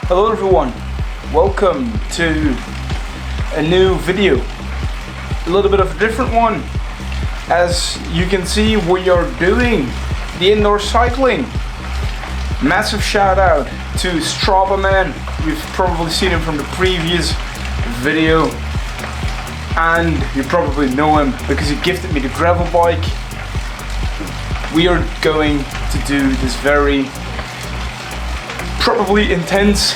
Hello everyone, welcome to a new video, a little bit of a different one. As you can see, we are doing the indoor cycling. Massive shout out to Strava Man. You've probably seen him from the previous video and you probably know him because he gifted me the gravel bike. We are going to do this very probably intense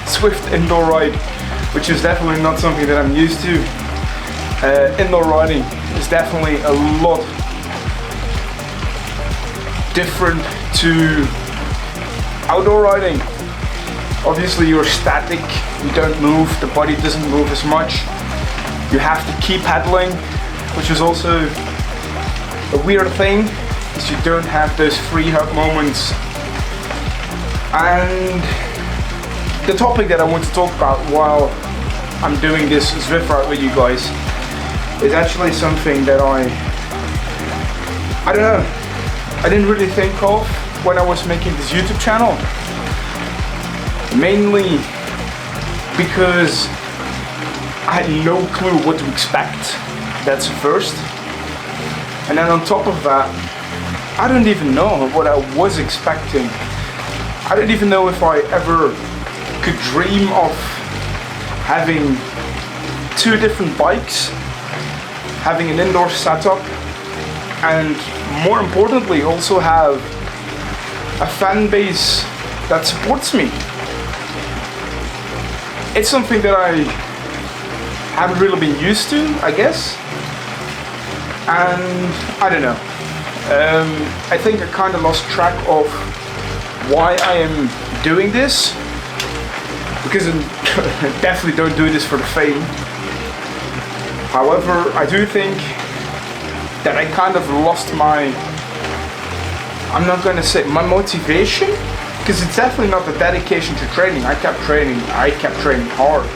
Zwift indoor ride, which is definitely not something that I'm used to. Indoor riding is definitely a lot different to outdoor riding. Obviously you're static, you don't move, the body doesn't move as much. You have to keep pedaling, which is also a weird thing, because you don't have those free hug moments. And the topic that I want to talk about while I'm doing this Zwift ride with you guys is actually something that I don't know, I didn't really think of when I was making this YouTube channel. Mainly because I had no clue what to expect, that's first. And then on top of that, I don't even know what I was expecting. I don't even know if I ever could dream of having two different bikes, having an indoor setup, and more importantly also have a fan base that supports me. It's something that I haven't really been used to, I guess, and I don't know. I think I kind of lost track of why I am doing this, because I definitely don't do this for the fame. However, I do think that I kind of lost my, I'm not going to say my motivation, because it's definitely not the dedication to training. I kept training hard.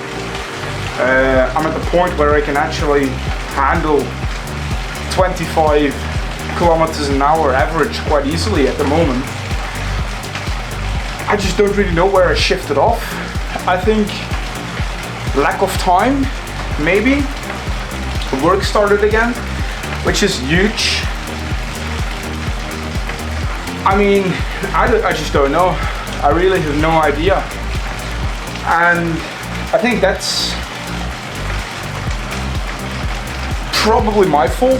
I'm at the point where I can actually handle 25 kilometers an hour average quite easily at the moment. I just don't really know where I shifted off. I think lack of time, maybe. Work started again, which is huge. I mean, I just don't know. I really have no idea. And I think that's probably my fault.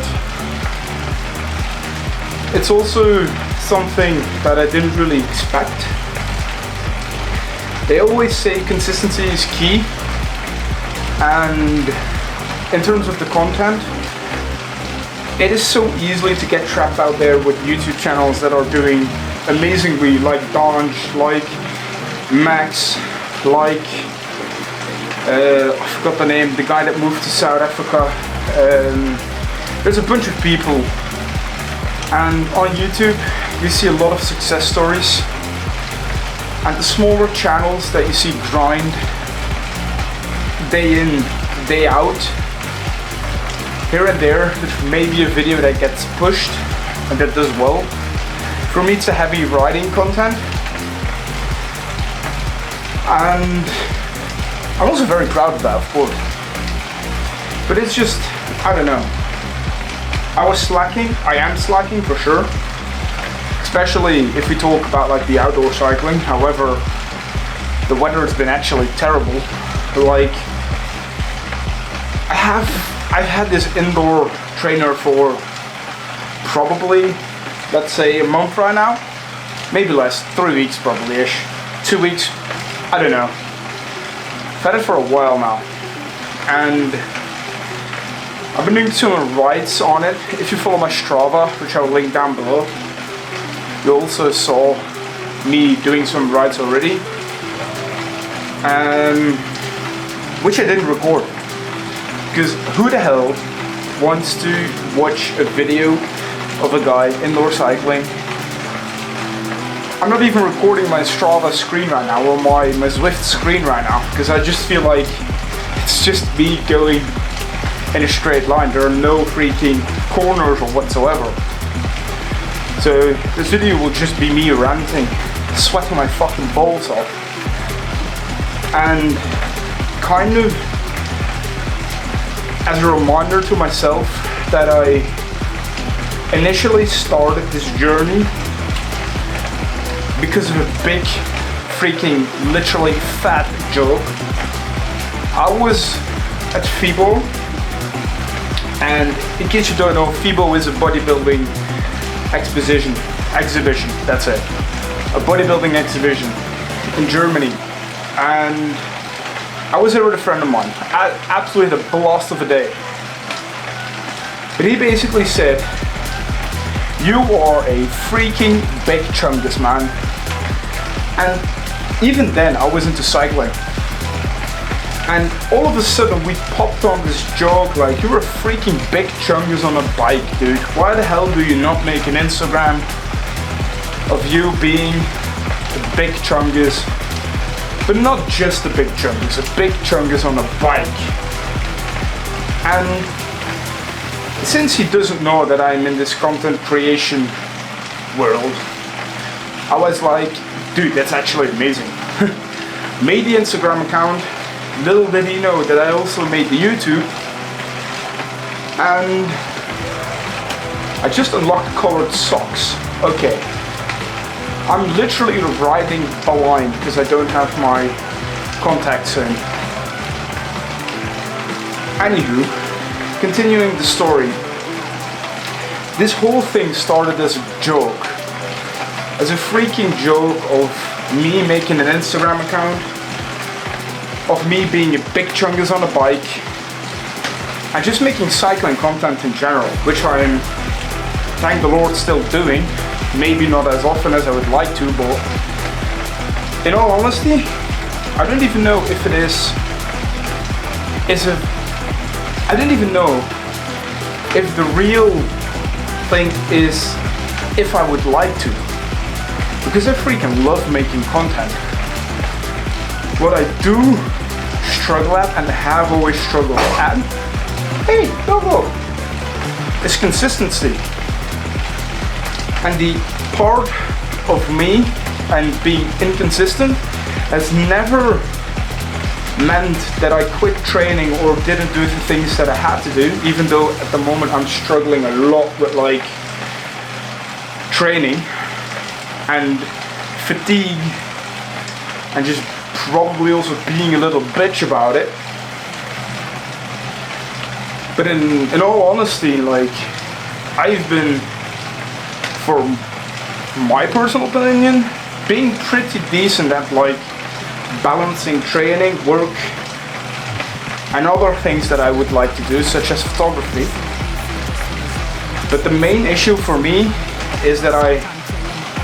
It's also something that I didn't really expect. They always say consistency is key, and in terms of the content, it is so easily to get trapped out there with YouTube channels that are doing amazingly, like Danj, like Max, like I forgot the name, the guy that moved to South Africa. There's a bunch of people, and on YouTube you see a lot of success stories. And the smaller channels that you see grind day in, day out, here and there, there's maybe a video that gets pushed and that does well. For me, it's a heavy riding content. And I'm also very proud of that, of course. But it's just, I don't know. I was slacking, I am slacking for sure. Especially if we talk about like the outdoor cycling. However, the weather has been actually terrible. Like, I've had this indoor trainer for probably, let's say, a month right now. Maybe less, 3 weeks probably-ish. 2 weeks, I don't know. I've had it for a while now. And I've been doing some rides on it. If you follow my Strava, which I will link down below, you also saw me doing some rides already, which I didn't record, because who the hell wants to watch a video of a guy indoor cycling? I'm not even recording my Strava screen right now, or my Zwift screen right now, because I just feel like it's just me going in a straight line. There are no freaking corners or whatsoever. So this video will just be me ranting, sweating my fucking balls off. And kind of as a reminder to myself that I initially started this journey because of a big freaking literally fat joke. I was at FIBO, and in case you don't know, FIBO is a bodybuilding exhibition, that's it. A bodybuilding exhibition in Germany. And I was there with a friend of mine. Absolutely the blast of a day. But he basically said, "You are a freaking big chungus, man." And even then, I was into cycling. And all of a sudden, we popped on this joke like, "You're a freaking big chungus on a bike, dude. Why the hell do you not make an Instagram of you being a big chungus?" But not just a big chungus, a big chungus on a bike. And since he doesn't know that I'm in this content creation world, I was like, dude, that's actually amazing. Made the Instagram account, little did he know that I also made the YouTube, and I just unlocked colored socks. Okay. I'm literally riding blind because I don't have my contacts in. Anywho, continuing the story. This whole thing started as a joke. As a freaking joke of me making an Instagram account, of me being a big chungus on a bike, and just making cycling content in general, which I'm, thank the Lord, still doing. Maybe not as often as I would like to, but in all honesty, I don't even know if it I don't even know if the real thing is if I would like to, because I freaking love making content. What I do struggle at, and have always struggled at, hey, go, is consistency. And the part of me and being inconsistent has never meant that I quit training or didn't do the things that I had to do, even though at the moment I'm struggling a lot with like training and fatigue and just probably also being a little bitch about it. But in all honesty, like, I've been, for my personal opinion, being pretty decent at like balancing training, work, and other things that I would like to do, such as photography. But the main issue for me is that I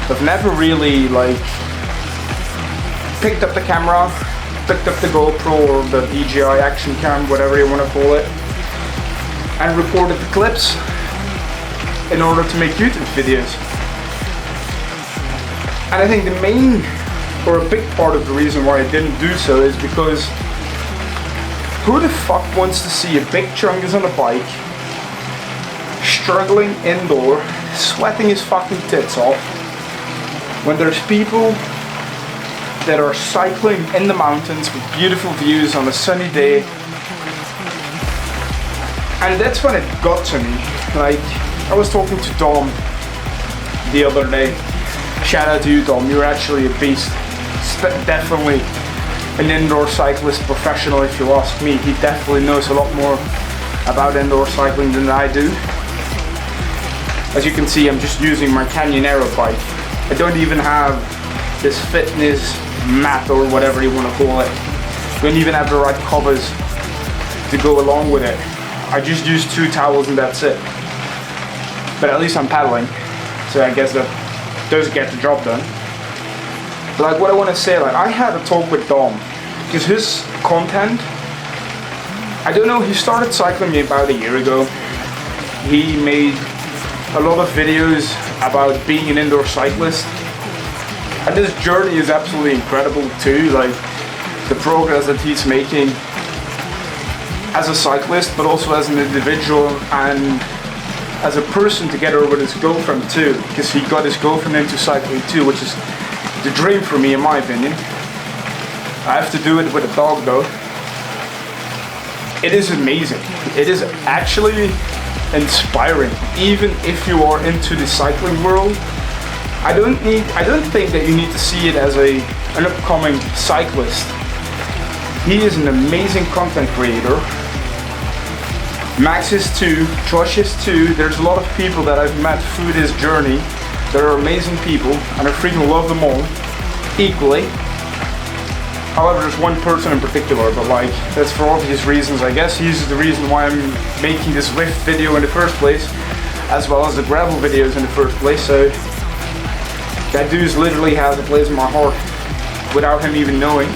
have never really like picked up the camera, picked up the GoPro or the DJI action cam, whatever you want to call it, and recorded the clips in order to make YouTube videos. And I think the main, or a big part of the reason why I didn't do so is because who the fuck wants to see a big chungus on a bike, struggling indoor, sweating his fucking tits off, when there's people that are cycling in the mountains with beautiful views on a sunny day? And that's when it got to me. Like, I was talking to Dom the other day. Shout out to you, Dom, you're actually a beast. Definitely an indoor cyclist professional, if you ask me. He definitely knows a lot more about indoor cycling than I do. As you can see, I'm just using my Canyon Aero bike. I don't even have this fitness mat or whatever you want to call it. Don't even have the right covers to go along with it. I just use 2 towels and that's it. But at least I'm paddling, so I guess that does get the job done. But like, what I want to say, like, I had a talk with Dom, because his content, I don't know, he started cycling about a year ago. He made a lot of videos about being an indoor cyclist, and this journey is absolutely incredible too, like the progress that he's making as a cyclist, but also as an individual and as a person together with his girlfriend too, because he got his girlfriend into cycling too, which is the dream for me in my opinion. I have to do it with a dog though. It is amazing. It is actually inspiring, even if you are into the cycling world. I don't think that you need to see it as an upcoming cyclist. He is an amazing content creator. Max is too, Josh is too. There's a lot of people that I've met through this journey that are amazing people, and I freaking love them all equally. However, there's one person in particular, but like, that's for obvious reasons. I guess he's the reason why I'm making this Zwift video in the first place, as well as the gravel videos in the first place. So that dude literally has a place in my heart without him even knowing.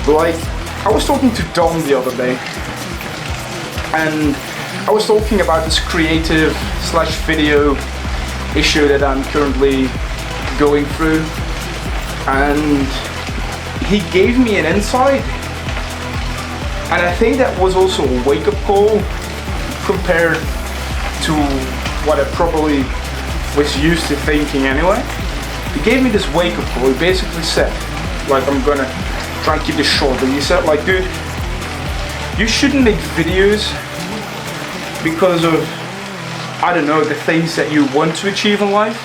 But like, I was talking to Dom the other day, and I was talking about this creative / video issue that I'm currently going through, and he gave me an insight, and I think that was also a wake-up call compared to what I probably was used to thinking anyway. He gave me this wake-up call. He basically said, like, I'm gonna try and keep this short, but he said, like, dude, you shouldn't make videos because of, I don't know, the things that you want to achieve in life.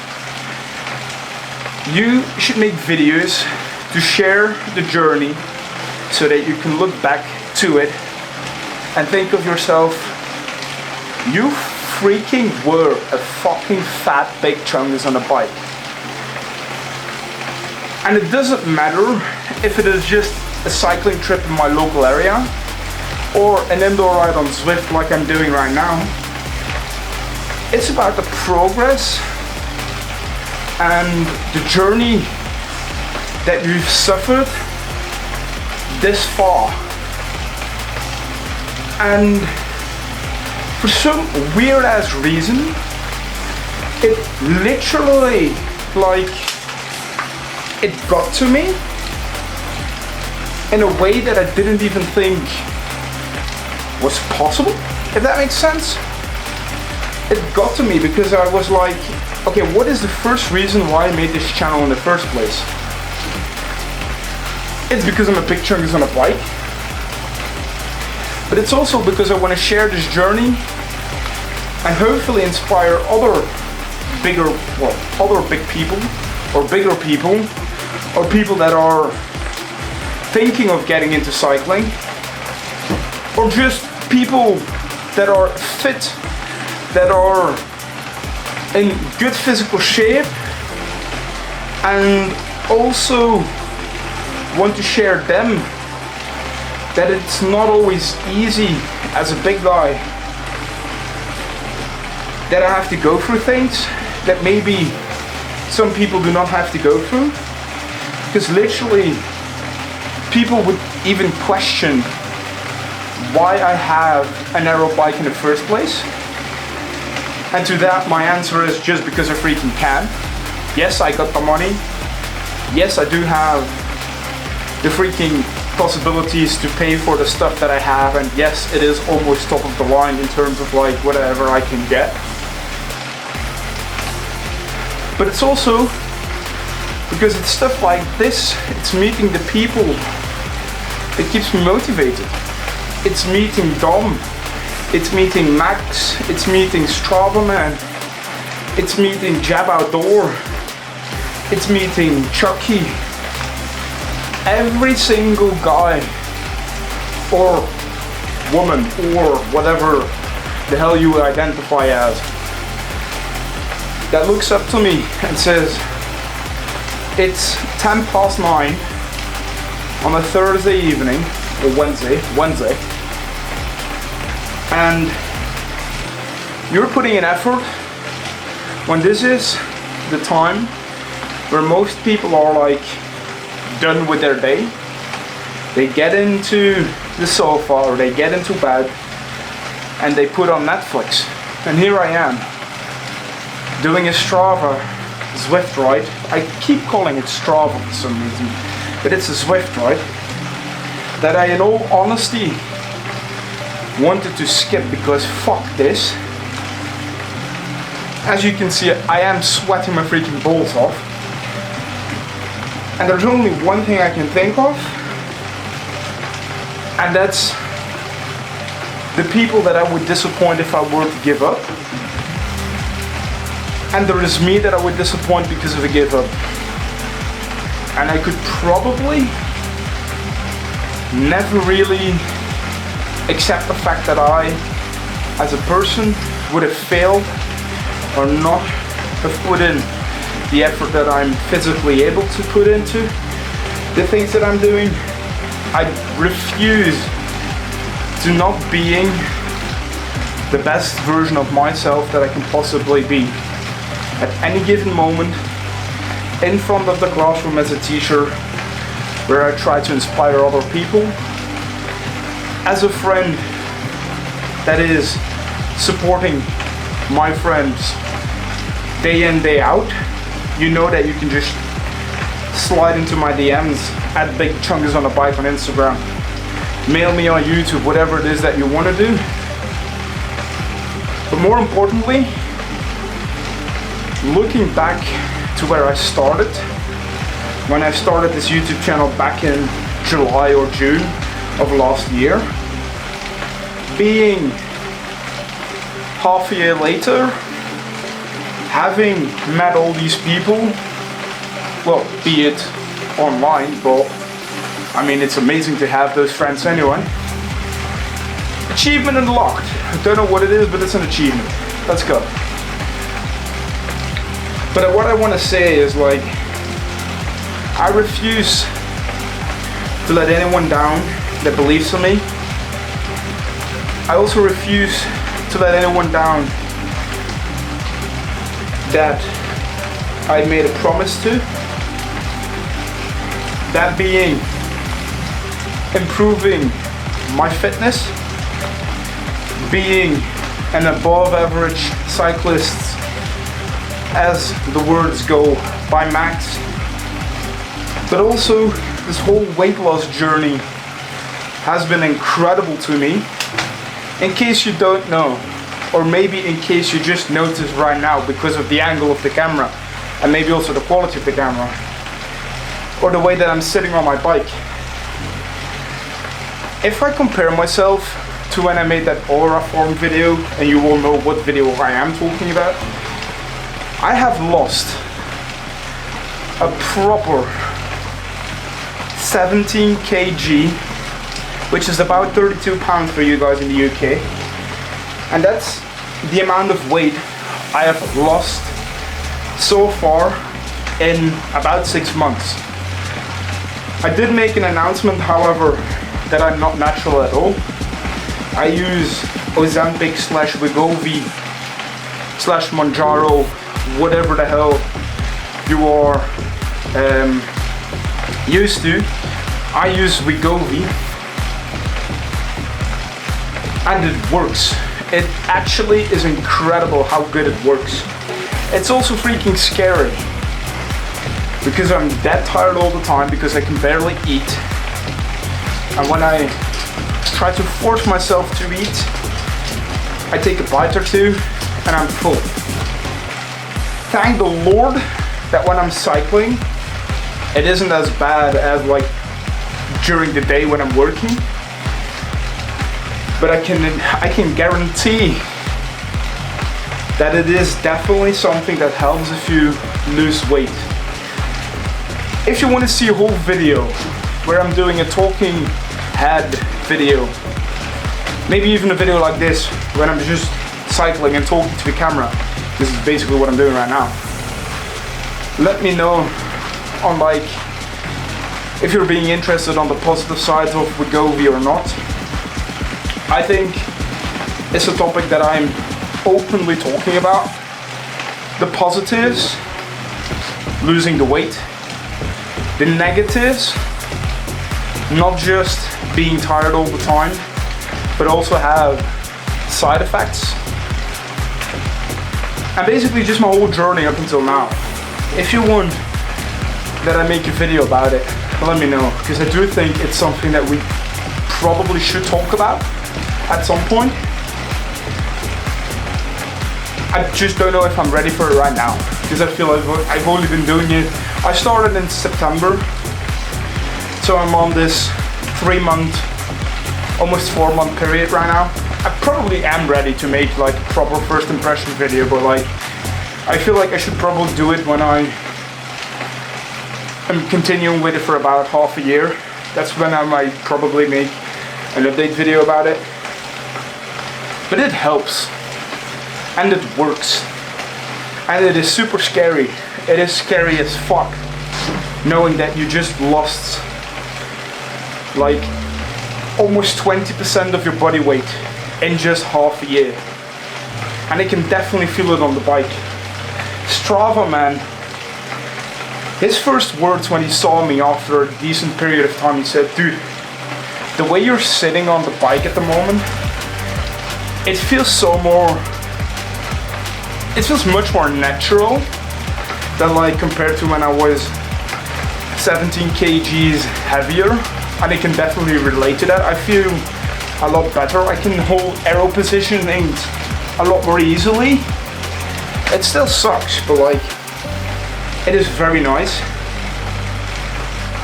You should make videos to share the journey so that you can look back to it and think of yourself, you freaking were a fucking fat big chungus on a bike. And it doesn't matter if it is just a cycling trip in my local area or an indoor ride on Zwift like I'm doing right now. It's about the progress and the journey that you've suffered this far. And for some weird ass reason, it literally, like, it got to me in a way that I didn't even think was possible, if that makes sense. It got to me because I was like, okay, what is the first reason why I made this channel in the first place? It's because I'm a big chungus on a bike, but it's also because I want to share this journey and hopefully inspire other big people, or bigger people, or people that are thinking of getting into cycling, or just people that are fit, that are in good physical shape, and also want to share them that it's not always easy as a big guy, that I have to go through things that maybe some people do not have to go through, because literally people would even question why I have an aero bike in the first place. And to that my answer is just because I freaking can. Yes, I got the money. Yes, I do have the freaking possibilities to pay for the stuff that I have, and yes, it is almost top of the line in terms of like whatever I can get. But it's also because it's stuff like this, it's meeting the people, it keeps me motivated. It's meeting Dom, it's meeting Max, it's meeting Strava Man, it's meeting Jab Outdoor, it's meeting Chucky. Every single guy or woman or whatever the hell you identify as that looks up to me and says, it's 9:10 on a Thursday evening, or Wednesday, and you're putting in effort when this is the time where most people are like done with their day. They get into the sofa or they get into bed and they put on Netflix, and here I am doing a Strava Zwift ride. I keep calling it Strava for some reason, but it's a Zwift ride that I in all honesty wanted to skip because fuck this. As you can see, I am sweating my freaking balls off, and there's only one thing I can think of, And that's the people that I would disappoint if I were to give up. And there is me that I would disappoint because of a give up. And I could probably never really accept the fact that I, as a person, would have failed or not have put in the effort that I'm physically able to put into the things that I'm doing. I refuse to not being the best version of myself that I can possibly be. At any given moment, in front of the classroom as a teacher, where I try to inspire other people, as a friend that is supporting my friends day in, day out. You know that you can just slide into my DMs at Big Chungus on a Bike on Instagram, mail me on YouTube, whatever it is that you want to do. But more importantly, looking back to where I started, when I started this YouTube channel back in July or June of last year, being half a year later, having met all these people, well, be it online, but I mean, it's amazing to have those friends anyway. Achievement unlocked. I don't know what it is, but it's an achievement. Let's go. But what I want to say is, like, I refuse to let anyone down that believes in me. I also refuse to let anyone down that I made a promise to. That being improving my fitness, being an above average cyclist, as the words go by Max. But also, this whole weight loss journey has been incredible to me. In case you don't know, or maybe in case you just noticed right now because of the angle of the camera, and maybe also the quality of the camera, or the way that I'm sitting on my bike. If I compare myself to when I made that Aura Form video, and you all know what video I am talking about, I have lost a proper 17 kg, which is about 32 pounds for you guys in the UK. And that's the amount of weight I have lost so far in about 6 months. I did make an announcement, however, that I'm not natural at all. I use Ozempic / Wegovy / Mounjaro, whatever the hell you are used to. I use Wegovy, and it works. It actually is incredible how good it works. It's also freaking scary because I'm that tired all the time because I can barely eat. And when I try to force myself to eat, I take a bite or two and I'm full. Thank the Lord that when I'm cycling, it isn't as bad as like during the day when I'm working. But I can guarantee that it is definitely something that helps if you lose weight. If you want to see a whole video where I'm doing a talking head video, maybe even a video like this when I'm just cycling and talking to the camera, this is basically what I'm doing right now. Let me know on like if you're being interested on the positive sides of Wegovy or not. I think it's a topic that I'm openly talking about. The positives, losing the weight. The negatives, not just being tired all the time, but also have side effects. And basically just my whole journey up until now. If you want that I make a video about it, let me know, because I do think it's something that we probably should talk about at some point. I just don't know if I'm ready for it right now, because I feel like I've only been doing it. I started in September, so I'm on this 3-month almost 4-month period right now. I probably am ready to make like a proper first impression video, but like I feel like I should probably do it when I am continuing with it for about half a year. That's when I might probably make an update video about it. But it helps, and it works, and it is super scary. It is scary as fuck, knowing that you just lost like almost 20% of your body weight in just half a year. And I can definitely feel it on the bike. Strava, man, his first words when he saw me after a decent period of time, he said, dude, the way you're sitting on the bike at the moment, it feels much more natural than like compared to when I was 17 kgs heavier. And I can definitely relate to that. I feel a lot better. I can hold aero positioning a lot more easily. It still sucks, but like, it is very nice.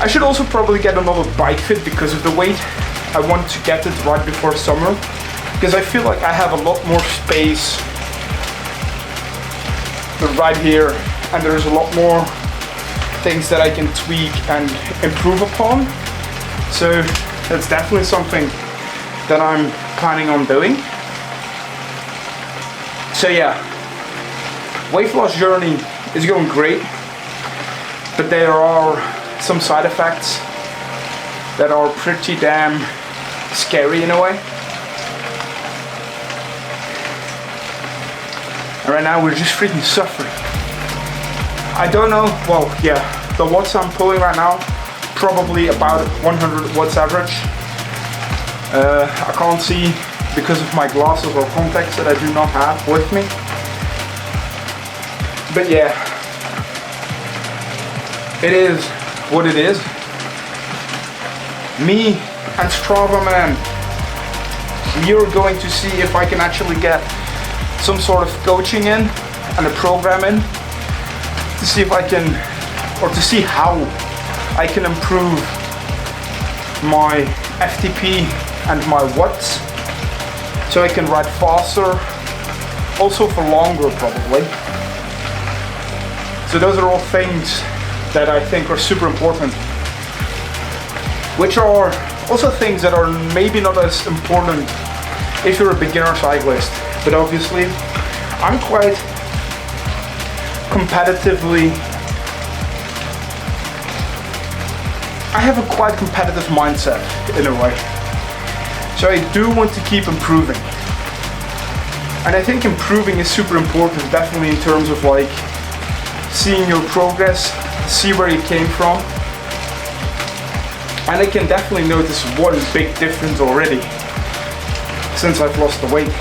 I should also probably get another bike fit because of the weight. I want to get it right before summer, because I feel like I have a lot more space right here, and there's a lot more things that I can tweak and improve upon. So that's definitely something that I'm planning on doing. So yeah, weight loss journey is going great, but there are some side effects that are pretty damn scary in a way. And right now we're just freaking suffering. I don't know, well yeah, the watts I'm pulling right now, probably about 100 watts average. I can't see because of my glasses or contacts that I do not have with me. But yeah, it is what it is. Me and Strava, man, we are going to see if I can actually get some sort of coaching in and a program in to see if I can, or to see how I can improve my FTP and my watts, so I can ride faster, also for longer probably. So those are all things that I think are super important, which are also things that are maybe not as important if you're a beginner cyclist. But obviously I'm quite competitively, I have a quite competitive mindset in a way. So I do want to keep improving. And I think improving is super important, definitely in terms of like seeing your progress, see where you came from. And I can definitely notice one big difference already since I've lost the weight.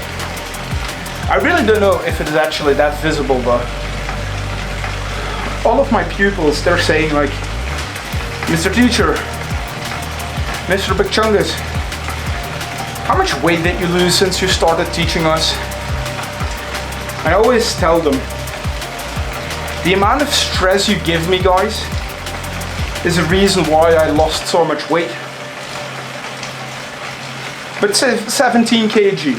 I really don't know if it is actually that visible though. All of my pupils, they're saying like, Mr. Teacher, Mr. Big Chungus, how much weight did you lose since you started teaching us? I always tell them, the amount of stress you give me, guys, is the reason why I lost so much weight. But 17 kg.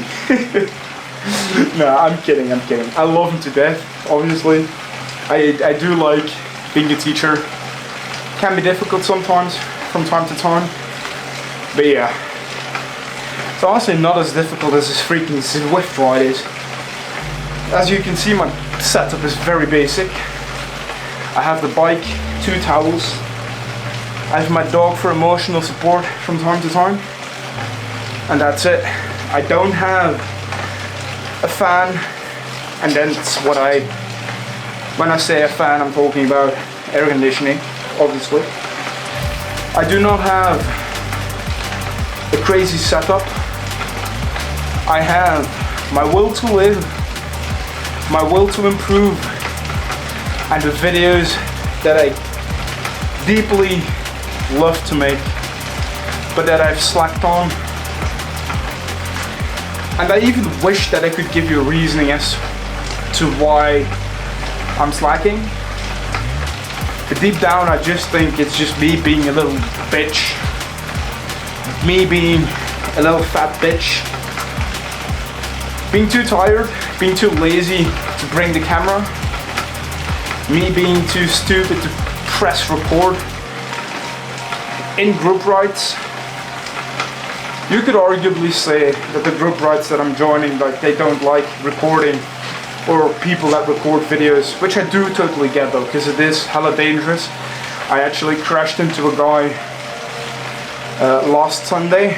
No, I'm kidding. I love him to death, obviously. I do like being a teacher. Can be difficult sometimes, from time to time. But yeah, it's honestly not as difficult as this freaking Zwift ride is. As you can see, my setup is very basic. I have the bike, 2 towels. I have my dog for emotional support from time to time. And that's it. I don't have a fan, and then it's what when I say a fan, I'm talking about air conditioning, obviously. I do not have a crazy setup. I have my will to live, my will to improve, and the videos that I deeply love to make, but that I've slacked on. And I even wish that I could give you a reasoning as to why I'm slacking. But deep down I just think it's just me being a little bitch. Me being a little fat bitch. Being too tired, being too lazy to bring the camera, me being too stupid to press record. In group rides, you could arguably say that the group rides that I'm joining, like, they don't like recording, or people that record videos, which I do totally get though, because it is hella dangerous. I actually crashed into a guy last Sunday,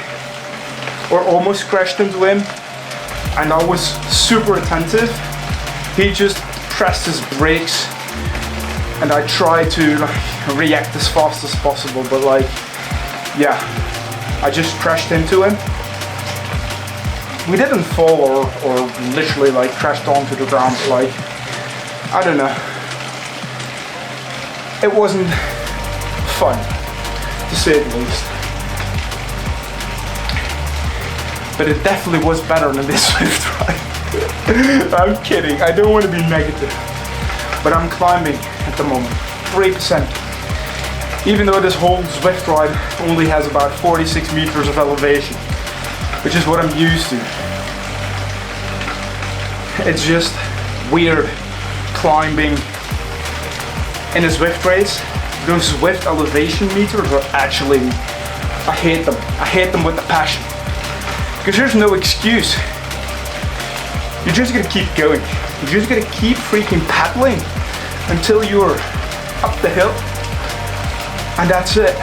or almost crashed into him, and I was super attentive. He just pressed his brakes, and I tried to like react as fast as possible, but like, yeah, I just crashed into him. We didn't fall or literally like crashed onto the ground, but like, I don't know. It wasn't fun, to say the least. But it definitely was better than this Zwift ride. I'm kidding, I don't want to be negative. But I'm climbing at the moment, 3%. Even though this whole Zwift ride only has about 46 meters of elevation, which is what I'm used to. It's just weird climbing in a Zwift race. Those Zwift elevation meters are actually, I hate them. I hate them with a passion. Because there's no excuse. You're just gonna keep going. You're just gonna keep freaking paddling until you're up the hill. And that's it.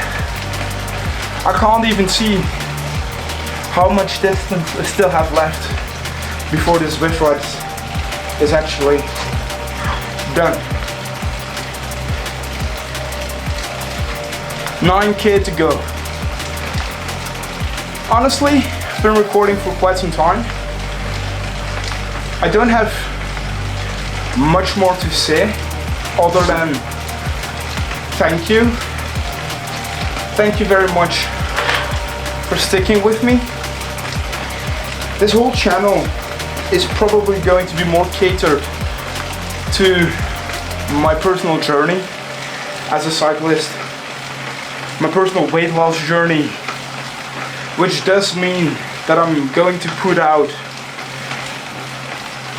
I can't even see how much distance I still have left before this Zwift ride is actually done. 9K to go. Honestly, I've been recording for quite some time. I don't have much more to say other than thank you. Thank you very much for sticking with me. This whole channel is probably going to be more catered to my personal journey as a cyclist, my personal weight loss journey, which does mean that I'm going to put out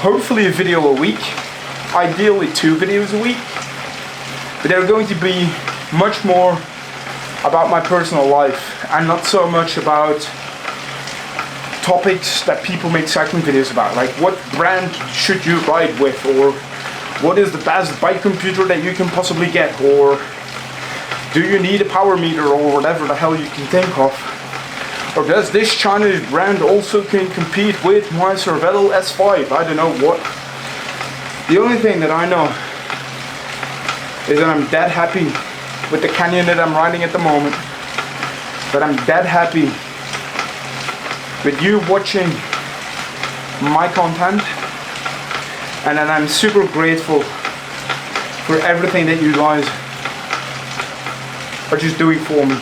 hopefully a video a week, ideally 2 videos a week, but they're going to be much more about my personal life and not so much about topics that people make cycling videos about, like what brand should you ride with, or what is the best bike computer that you can possibly get, or do you need a power meter, or whatever the hell you can think of, or does this Chinese brand also can compete with my Cervelo S5, I don't know what. The only thing that I know is that I'm dead happy with the Canyon that I'm riding at the moment, but I'm dead happy with you watching my content, and then I'm super grateful for everything that you guys are just doing for me.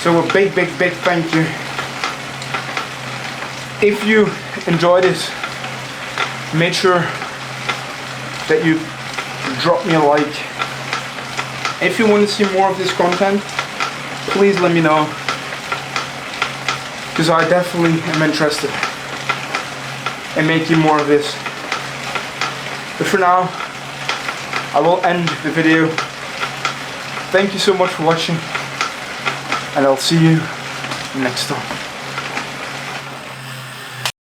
So a big thank you. If you enjoyed this, make sure that you drop me a like. If you want to see more of this content, please let me know, because I definitely am interested in making more of this. But for now, I will end the video. Thank you so much for watching, and I'll see you next time.